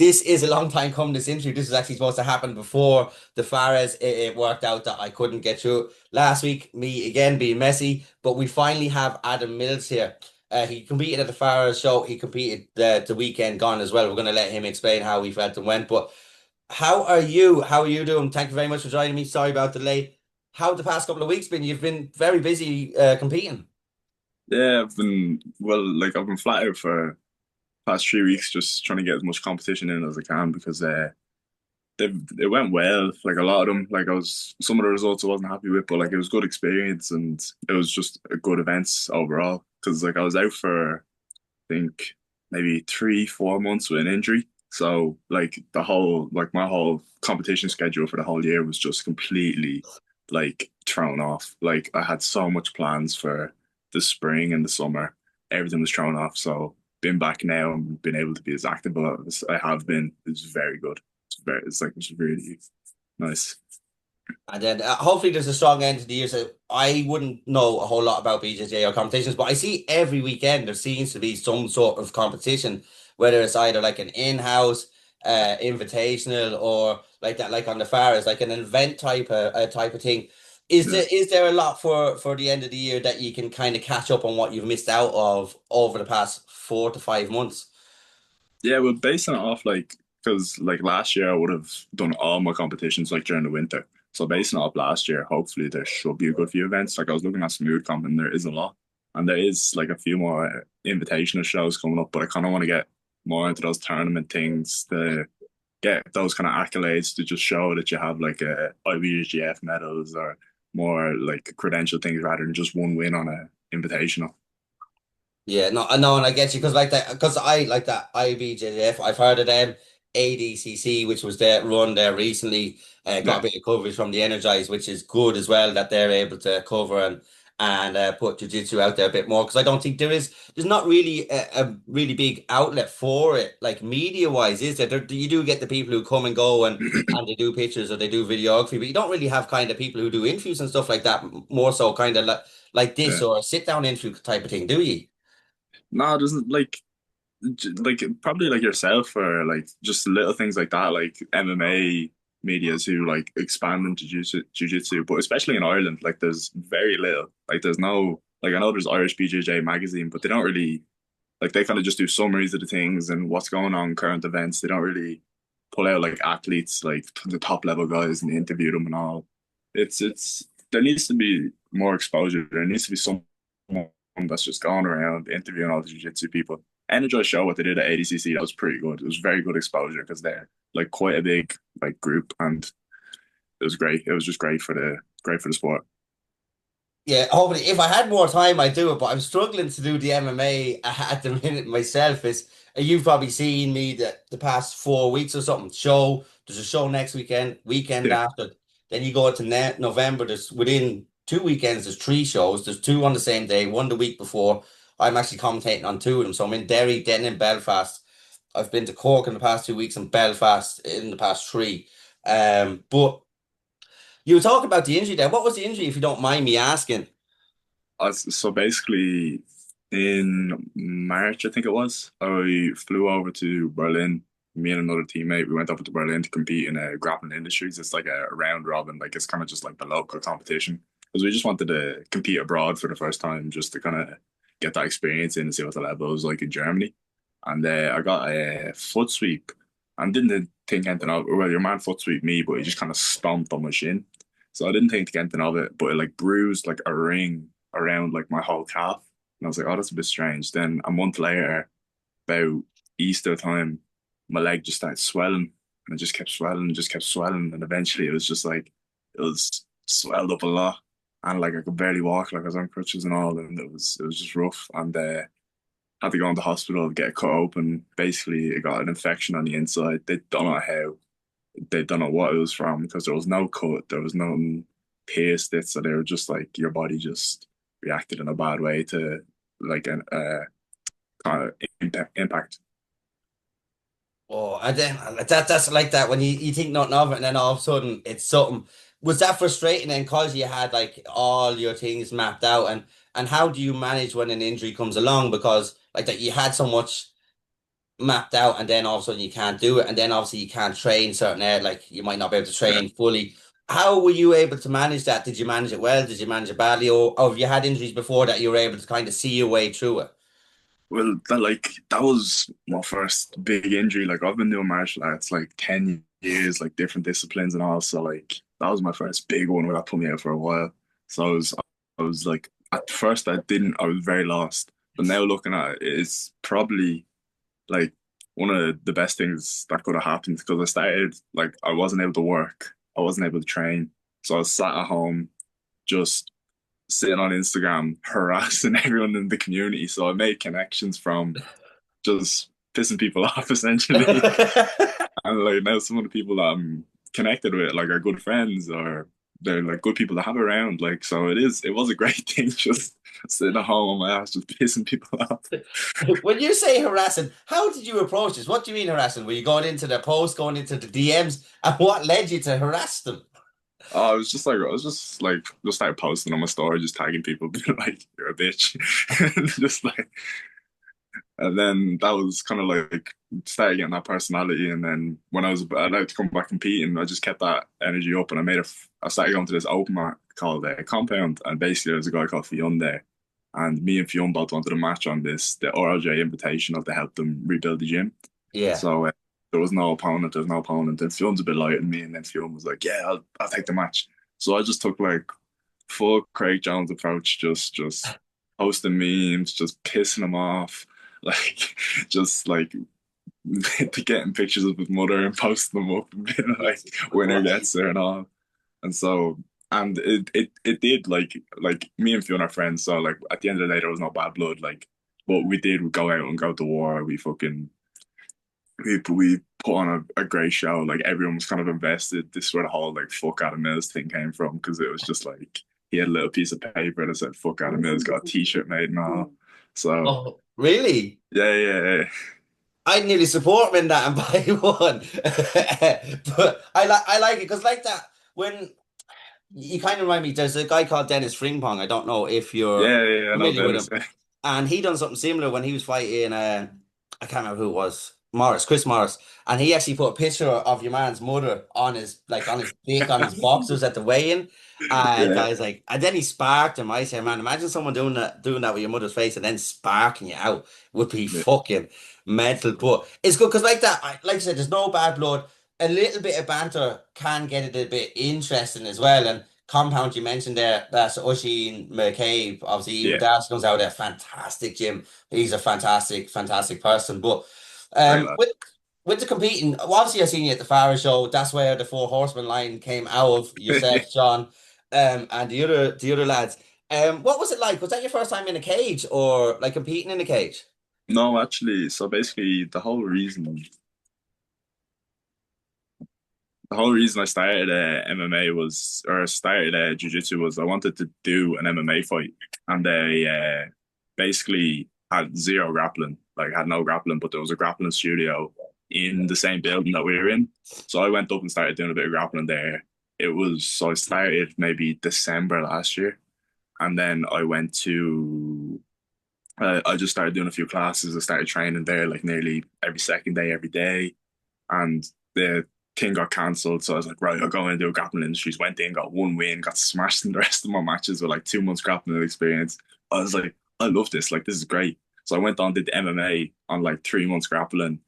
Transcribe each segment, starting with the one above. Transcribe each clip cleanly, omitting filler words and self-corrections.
this is a long time coming, this interview. This was actually supposed to happen before the Fares. It worked out that I couldn't get through last week, me again being messy, but we finally have Adam Mills here. He competed at the Fares show. He competed the weekend gone as well. We're going to let him explain how he felt and went. But how are you? How are you doing? Thank you very much for joining me. Sorry about the delay. How have the past couple of weeks been? You've been very busy competing. Yeah, I've been flat out for past 3 weeks, just trying to get as much competition in as I can because it went well. Like a lot of them, like I was some of the results I wasn't happy with, but like it was good experience and it was just a good events overall. Because like I was out for I think maybe 3, 4 months with an injury, so like my whole competition schedule for the whole year was just completely like thrown off. Like I had so much plans for the spring and the summer, everything was thrown off. So being back now and being able to be as active as I have been is very good. It's really nice. And then hopefully there's a strong end to the year. So I wouldn't know a whole lot about BJJ or competitions, but I see every weekend there seems to be some sort of competition, whether it's either like an in-house invitational or like that, like on the far is like an event type of thing. Yeah. Is there a lot for the end of the year that you can kind of catch up on what you've missed out of over the past 4 to 5 months? Yeah, well, basing it off because like last year I would have done all my competitions like during the winter. So basing it off last year, hopefully there should be a good few events. Like I was looking at Smooth Comp and there is a lot. And there is like a few more invitational shows coming up, but I kind of want to get more into those tournament things to get those kind of accolades to just show that you have like a IBJJF medals or more like credential things rather than just one win on a invitational. Yeah, no, I know, and I get you because like that, because I like that IBJJF. I've heard of them. ADCC, which was there run there recently, got Yeah. a bit of coverage from the Energize, which is good as well that they're able to cover and put jiu-jitsu out there a bit more because I don't think there's not really a really big outlet for it like media wise, is there? You do get the people who come and go and they do pictures or they do videography, but you don't really have kind of people who do interviews and stuff like that. More so, kind of like this Yeah. or a sit down interview type of thing, do you? No, it doesn't like probably like yourself or like just little things like that, like MMA medias who like expand into jiu-jitsu, but especially in Ireland, like there's very little. Like there's no like I know there's Irish BJJ magazine, but they don't really like they kind of just do summaries of the things and what's going on, current events. They don't really pull out like athletes, like the top level guys and interview them and all. It's there needs to be more exposure. There needs to be someone that's just going around interviewing all the jiu-jitsu people. Energize show what they did at ADCC, that was pretty good. It was very good exposure because they're like quite a big like group and it was great. It was just great for the sport. Yeah, hopefully, if I had more time, I'd do it. But I'm struggling to do the MMA at the minute myself. Is you've probably seen me the past 4 weeks or something. There's a show next weekend Yeah. after. Then you go to November. There's within 2 weekends. There's three shows. There's two on the same day. One the week before. I'm actually commentating on two of them. So I'm in Derry, then in Belfast. I've been to Cork in the past 2 weeks and Belfast in the past three. But you were talking about the injury there. What was the injury, if you don't mind me asking? So basically, in March, I think it was, I flew over to Berlin. Me and another teammate, we went over to Berlin to compete in a grappling industries. It's like a round robin, like it's kind of just like the local competition. Because we just wanted to compete abroad for the first time, just to kind of get that experience in and see what the level was like in Germany. And I got a foot sweep and didn't think anything of it. Well, your man foot sweep me, but he just kind of stomped on my shin. So I didn't think anything of it, but it like bruised like a ring around like my whole calf. And I was like, oh, that's a bit strange. Then a month later, about Easter time, my leg just started swelling and it just kept swelling and just kept swelling. And eventually it was just like, it was swelled up a lot. And like I could barely walk, like I was on crutches and all. And it was just rough. And had to go into hospital, get it cut open. Basically, it got an infection on the inside. They don't know how, they don't know what it was from because there was no cut, there was no pierced it. So they were just like, your body just reacted in a bad way to like an kind of impact. Oh, and then that's like that when you think nothing of it, and then all of a sudden it's something. Was that frustrating then because you had like all your things mapped out, and how do you manage when an injury comes along? Because like that you had so much mapped out, and then all of a sudden you can't do it, and then obviously you can't train certain areas, like you might not be able to Yeah. train fully. How were you able to manage that? Did you manage it well? Did you manage it badly? Or have you had injuries before that you were able to kind of see your way through it? Well, that was my first big injury. Like I've been doing martial arts like 10 years, like different disciplines and all. So like that was my first big one where that put me out for a while. So I was like at first I was very lost. But now looking at it, it's probably like one of the best things that could have happened because I started like I wasn't able to work. I wasn't able to train. So I was sat at home just sitting on Instagram harassing everyone in the community. So I made connections from just pissing people off essentially. And like now some of the people that I'm connected with like are good friends or they're like good people to have around. Like so it was a great thing just sitting at home on my ass just pissing people off. When you say harassing, how did you approach this? What do you mean harassing? Were you going into the post, going into the DMs, and what led you to harass them? I was just started posting on my story, just tagging people, being like, "You're a bitch," and just like, and then that was kind of like started getting that personality. And then when I was about to come back competing, I just kept that energy up, and I started going to this open mat called Compound, and basically there's a guy called Fionn there, and me and Fionn both wanted a match on the RLJ Invitational to help them rebuild the gym. Yeah. So there was no opponent. There's no opponent. And Fionn's a bit lighter than me. And then Fionn was like, "Yeah, I'll take the match." So I just took like full Craig Jones approach, just posting memes, just pissing him off, like just like getting pictures of his mother and posting them up and being like, "Winner Right. gets there" and all. And so and it did like me and Fionn are friends. So like at the end of the day, there was no bad blood. Like, but we did go out and go to war. We put on a great show. Like everyone was kind of invested. This is where the whole like fuck Adam Mills thing came from because it was just like he had a little piece of paper that said fuck Adam Mills, got a t-shirt made and all. So Oh, really? yeah. I'd nearly support him in that and buy one. But I like it because like that when you kind of remind me, there's a guy called Dennis Frimpong. I don't know if you're I know familiar with Dennis. him. And he done something similar when he was fighting I can't remember who it was. Chris Morris. And he actually put a picture of your man's mother on his on his dick, on his boxers at the weigh-in. And Yeah, guys like, and then he sparked him. I say, man, imagine someone doing that with your mother's face and then sparking you out would be yeah, fucking mental. But it's good because like that, like I said, there's no bad blood. A little bit of banter can get it a bit interesting as well. And Compound you mentioned there, that's Oisin McCabe. Obviously, Eva yeah. Darcy comes out there, fantastic Jim. He's a fantastic person. But Great lad. with the competing, well, obviously I seen you at the Farah show. That's where the Four Horsemen line came out of yourself, John, and the other lads. What was it like? Was that your first time in a cage or like competing in a cage? No, actually, so basically the whole reason I started MMA was, or started jiu-jitsu was I wanted to do an MMA fight. And they basically had zero grappling, like had no grappling, but there was a grappling studio in the same building that we were in. So I went up and started doing a bit of grappling there. So I started maybe December last year. And then I just started doing a few classes. I started training there like nearly every second day, every day. And the thing got cancelled. So I was like, right, I'll go in and do grappling industries. Went in, got one win, got smashed in the rest of my matches with like 2 months grappling experience. I was like, I love this. Like, this is great. So I went on, did the MMA on like 3 months grappling,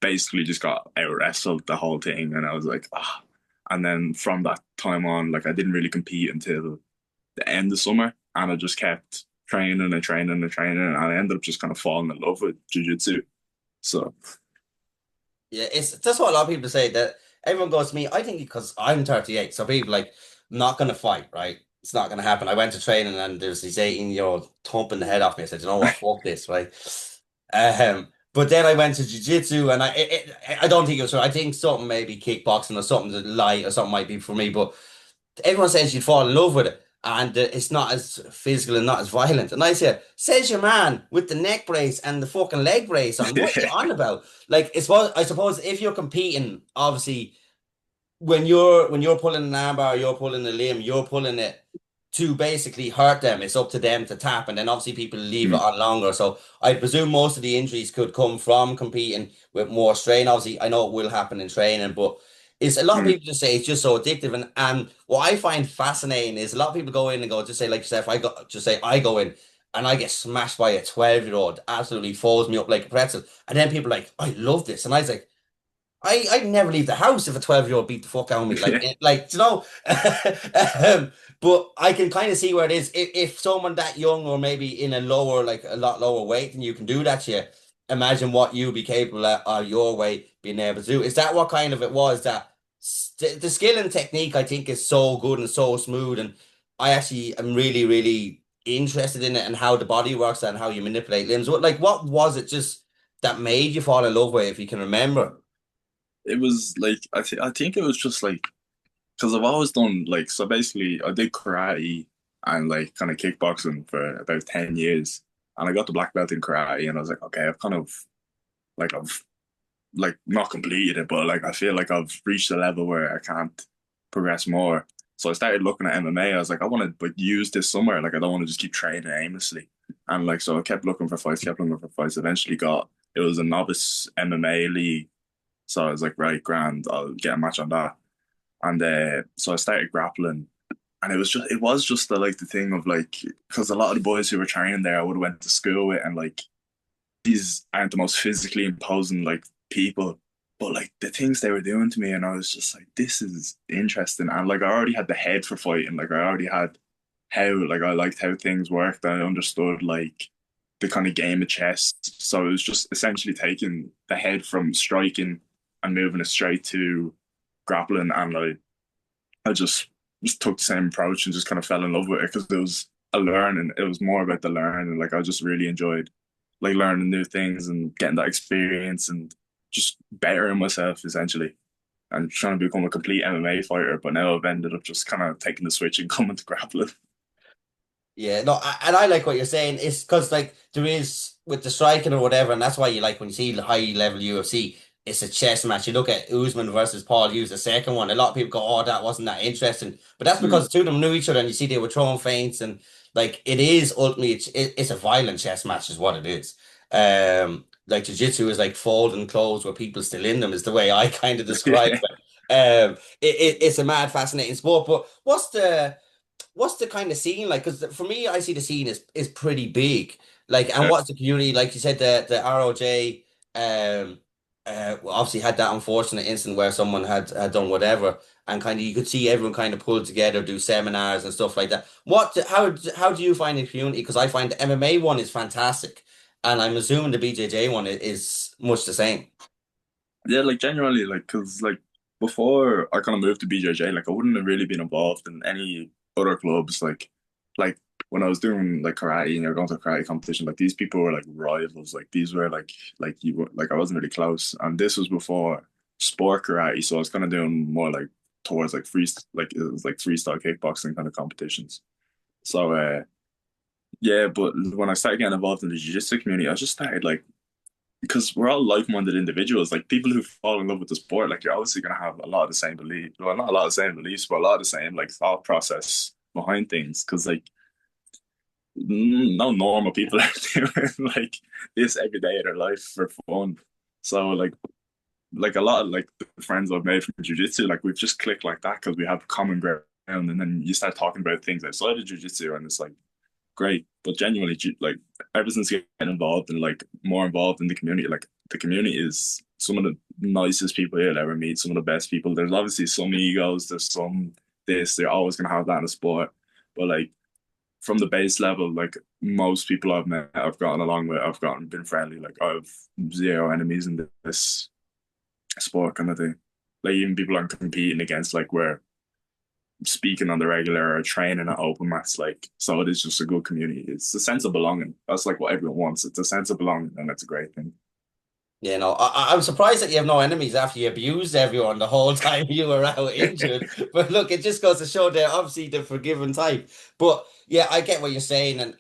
basically just got out wrestled the whole thing. And I was like, ah. And then from that time on, like I didn't really compete until the end of summer. And I just kept training. And I ended up just kind of falling in love with jiu-jitsu. So Yeah, that's what a lot of people say that everyone goes to me. I think because I'm 38, so people like not gonna fight, right? It's not gonna happen. I went to training and there's this 18-year-old thumping the head off me. I said, you know what, fuck this, right? But then I went to jiu-jitsu and I don't think it was right. I think something maybe kickboxing or something to light or something might be for me, but everyone says you'd fall in love with it and it's not as physical and not as violent. And I said, says your man with the neck brace and the fucking leg brace on. What are you on about? Like, I suppose if you're competing, obviously, when you're pulling an armbar, you're pulling a limb, you're pulling it to basically hurt them. It's up to them to tap, and then obviously people leave it Mm, on longer. So I presume most of the injuries could come from competing with more strain. Obviously, I know it will happen in training, but it's a lot of mm. people just say it's just so addictive. And what I find fascinating is a lot of people go in and go, just say like yourself, I go in and I get smashed by a 12-year-old, absolutely folds me up like a pretzel. And then people are like, I love this. And I was like, I'd never leave the house if a 12-year-old beat the fuck out of me. Yeah. But I can kind of see where it is. If someone that young or maybe in a lower, like a lot lower weight than you can do that to you, imagine what you'd be capable of your weight being able to do. Is that what kind of it was that the skill and technique I think is so good and so smooth, and I actually am really, really interested in it and how the body works and how you manipulate limbs. What was it just that made you fall in love with it, if you can remember? It was like I think it was just like because I've always done like so basically I did karate and like kind of kickboxing for about 10 years and I got the black belt in karate and I was like okay I've like not completed it but like I feel like I've reached a level where I can't progress more. So I started looking at MMA. I was like I want to like use this somewhere. Like I don't want to just keep training aimlessly. And like so I kept looking for fights, kept looking for fights. Eventually got it was a novice MMA league. So I was like, right, grand, I'll get a match on that. And so I started grappling, and it was just the thing of like, because a lot of the boys who were training there, I would have went to school with, and like these aren't the most physically imposing like people, but like the things they were doing to me, and I was just like, this is interesting. And like I already had the head for fighting, like I already had how like I liked how things worked. I understood like the kind of game of chess, so it was just essentially taking the head from striking and moving it straight to grappling, and I just took the same approach and just kind of fell in love with it because it was a learning. It was more about the learning. Like I just really enjoyed like learning new things and getting that experience and just bettering myself essentially and trying to become a complete MMA fighter. But now I've ended up just kind of taking the switch and coming to grappling. Yeah, no, and I like what you're saying. It's because like there is with the striking or whatever, and that's why you like when you see high level UFC, it's a chess match. You look at Usman versus Paul Hughes, the second one. A lot of people go, "Oh, that wasn't that interesting," but that's because Mm. the two of them knew each other, and you see they were throwing feints, and like it is ultimately it's a violent chess match, is what it is. Like jiu-jitsu is like folding clothes with people still in them, is the way I kind of describe Yeah. it. It's a mad, fascinating sport. But what's the kind of scene like? Because for me, I see the scene is pretty big. Like, and what's the community like? You said the ROJ, well, obviously had that unfortunate incident where someone had done whatever, and kind of you could see everyone kind of pull together, do seminars and stuff like that. How do you find the community? Because I find the MMA one is fantastic, and I'm assuming the BJJ one is much the same. Yeah, like genuinely, like, cause like before I kind of moved to BJJ, like I wouldn't have really been involved in any other clubs. Like when I was doing like karate and you're going to a karate competition, like these people were like rivals. Like these were like you were like I wasn't really close, and this was before sport karate, so I was kind of doing more like towards like like it was like freestyle kickboxing kind of competitions. So yeah, but when I started getting involved in the jiu-jitsu community, I just started like because we're all like-minded individuals, like people who fall in love with the sport, like you're obviously gonna have a lot of the same belief. Well, not a lot of the same beliefs, but a lot of the same like thought process behind things. Because like no normal people are doing like this every day of their life for fun. So like a lot of like the friends I've made from jiu-jitsu, like we've just clicked like that because we have common ground, and then you start talking about things outside of jiu-jitsu, and it's like great. But genuinely, like ever since getting involved and like more involved in the community, like the community is some of the nicest people you'll ever meet, some of the best people. There's obviously some egos, there's some this, they're always gonna have that in a sport. But like from the base level, like most people I've met, I've gotten along with, I've gotten been friendly. Like I've zero enemies in this sport kind of thing. Like even people I'm competing against, like where speaking on the regular or training at open mats. Like, so it is just a good community. It's a sense of belonging. That's like what everyone wants. It's a sense of belonging, and that's a great thing. You know, I'm surprised that you have no enemies after you abused everyone the whole time you were out injured. But look, it just goes to show they're obviously the forgiving type. But yeah, I get what you're saying, and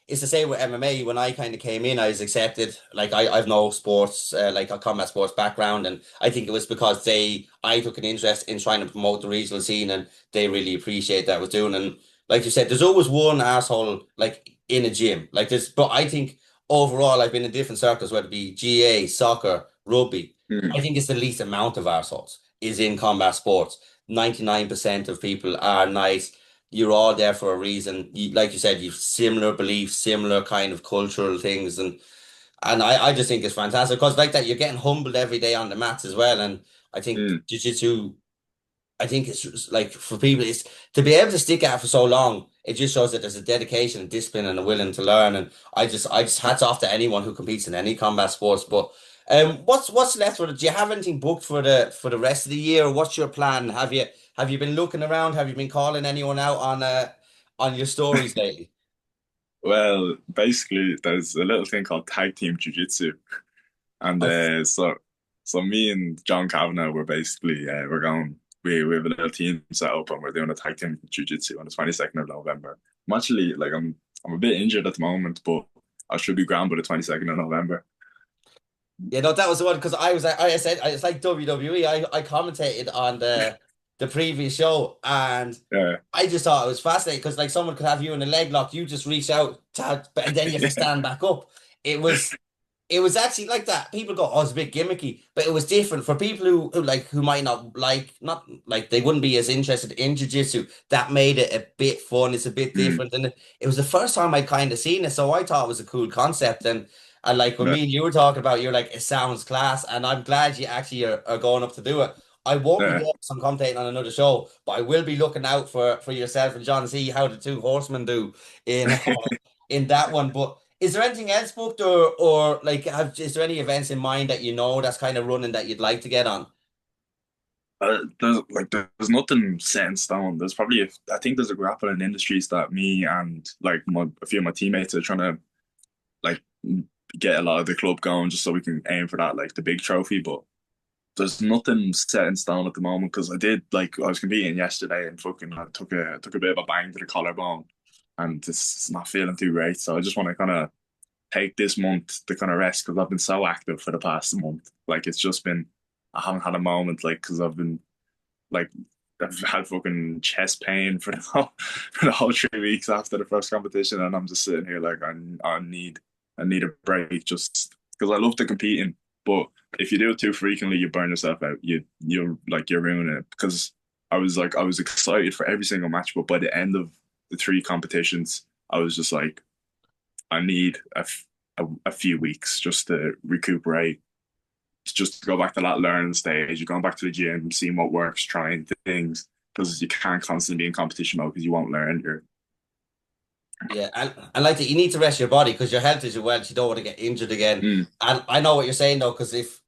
it's the same with MMA. When I kind of came in, I was accepted. Like I've no sports, like a combat sports background, and I think it was because I took an interest in trying to promote the regional scene, and they really appreciate that I was doing. And like you said, there's always one asshole like in a gym. Like there's, but I think overall, I've been in different circles, whether it be GA, soccer, rugby. I Mm, think it's the least amount of assholes is in combat sports. 99% of people are nice. You're all there for a reason. Like you said, you've similar beliefs, similar kind of cultural things, and I just think it's fantastic because like that, you're getting humbled every day on the mats as well. And I think mm. jiu-jitsu, I think it's just, like for people, it's to be able to stick at it for so long. It just shows that there's a dedication and discipline and a willing to learn. And I just hats off to anyone who competes in any combat sports. But what's left for it? Do you have anything booked for the rest of the year? What's your plan? Have you been looking around? Have you been calling anyone out on your stories lately? Well, basically, there's a little thing called tag team jiu-jitsu, and I so me and John Kavanagh were basically we're going. We have a little team set up, and we're doing a tag team jiu-jitsu on the 22nd of November. I'm actually like I'm a bit injured at the moment, but I should be ground by the 22nd of November. Yeah, no, that was the one because I said it's like WWE. I commentated on the previous show and Yeah, I just thought it was fascinating because like someone could have you in a leg lock, you just reach out and then you have to stand back up. It was it was actually like that. People go, "Oh, it's a bit gimmicky," but it was different for people who might not like they wouldn't be as interested in jiu-jitsu. That made it a bit fun. It's a bit mm, different, and it was the first time I kind of seen it, so I thought it was a cool concept. And like when yeah, me and you were talking about, you're like, it sounds class, and I'm glad you actually are going up to do it. I won't be yeah. doing some commentating on another show, but I will be looking out for yourself and John to see how the two horsemen do in in that one. But is there anything else booked or like is there any events in mind that you know that's kind of running that you'd like to get on? There's nothing set in stone. There's probably I think there's a grappling industries that me and like a few of my teammates are trying to like get a lot of the club going just so we can aim for that like the big trophy. But there's nothing set in stone at the moment because I was competing yesterday and fucking I took a bit of a bang to the collarbone and it's not feeling too great. So I just want to kind of take this month to kind of rest because I've been so active for the past month. Like it's just been I haven't had a moment like because I've been like I've had fucking chest pain for the whole for the whole 3 weeks after the first competition, and I'm just sitting here like I need a break just because I love to competing, but if you do it too frequently, you burn yourself out. You're ruining it because I was excited for every single match, but by the end of the three competitions, I was just like I need a few weeks just to recuperate just to go back to that learning stage. You're going back to the gym, seeing what works, trying things because you can't constantly be in competition mode because you won't learn. Yeah, and like that, you need to rest your body because your health is your wealth. You don't want to get injured again. Mm, And I know what you're saying though, because if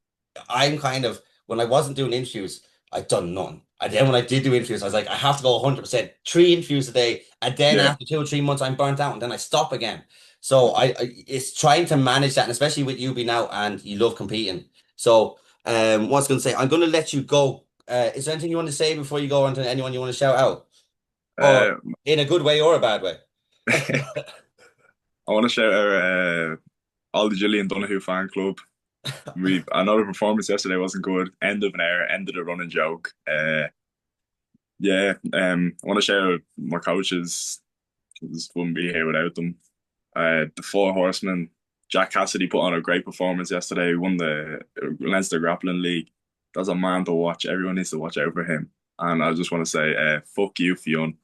I'm kind of when I wasn't doing interviews, I'd done none. And then when I did do interviews, I was like, I have to go 100%, 3 interviews a day. And then yeah, after 2 or 3 months, I'm burnt out and then I stop again. So it's trying to manage that, and especially with you being out and you love competing. So what I was going to say, I'm going to let you go. Is there anything you want to say before you go on to anyone you want to shout out? Or uh, in a good way or a bad way? I want to shout out all the Gillian Donahue fan club. I know the performance yesterday wasn't good. End of an era, end of the running joke. Yeah, I want to shout out my coaches. Just wouldn't be here without them. The four horsemen. Jack Cassidy put on a great performance yesterday. Won the Leinster Grappling League. That's a man to watch. Everyone needs to watch out for him. And I just want to say, fuck you, Fionn.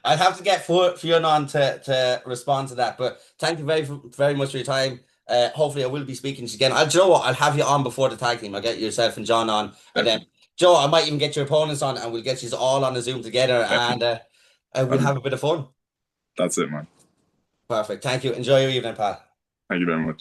I'd have to get Fiona on to respond to that. But thank you very much for your time. Hopefully, I will be speaking to you again. Do you know what? I'll have you on before the tag team. I'll get yourself and John on, and then Joe, I might even get your opponents on, and we'll get you all on a Zoom together, and we'll have a bit of fun. That's it, man. Perfect. Thank you. Enjoy your evening, Pat. Thank you very much.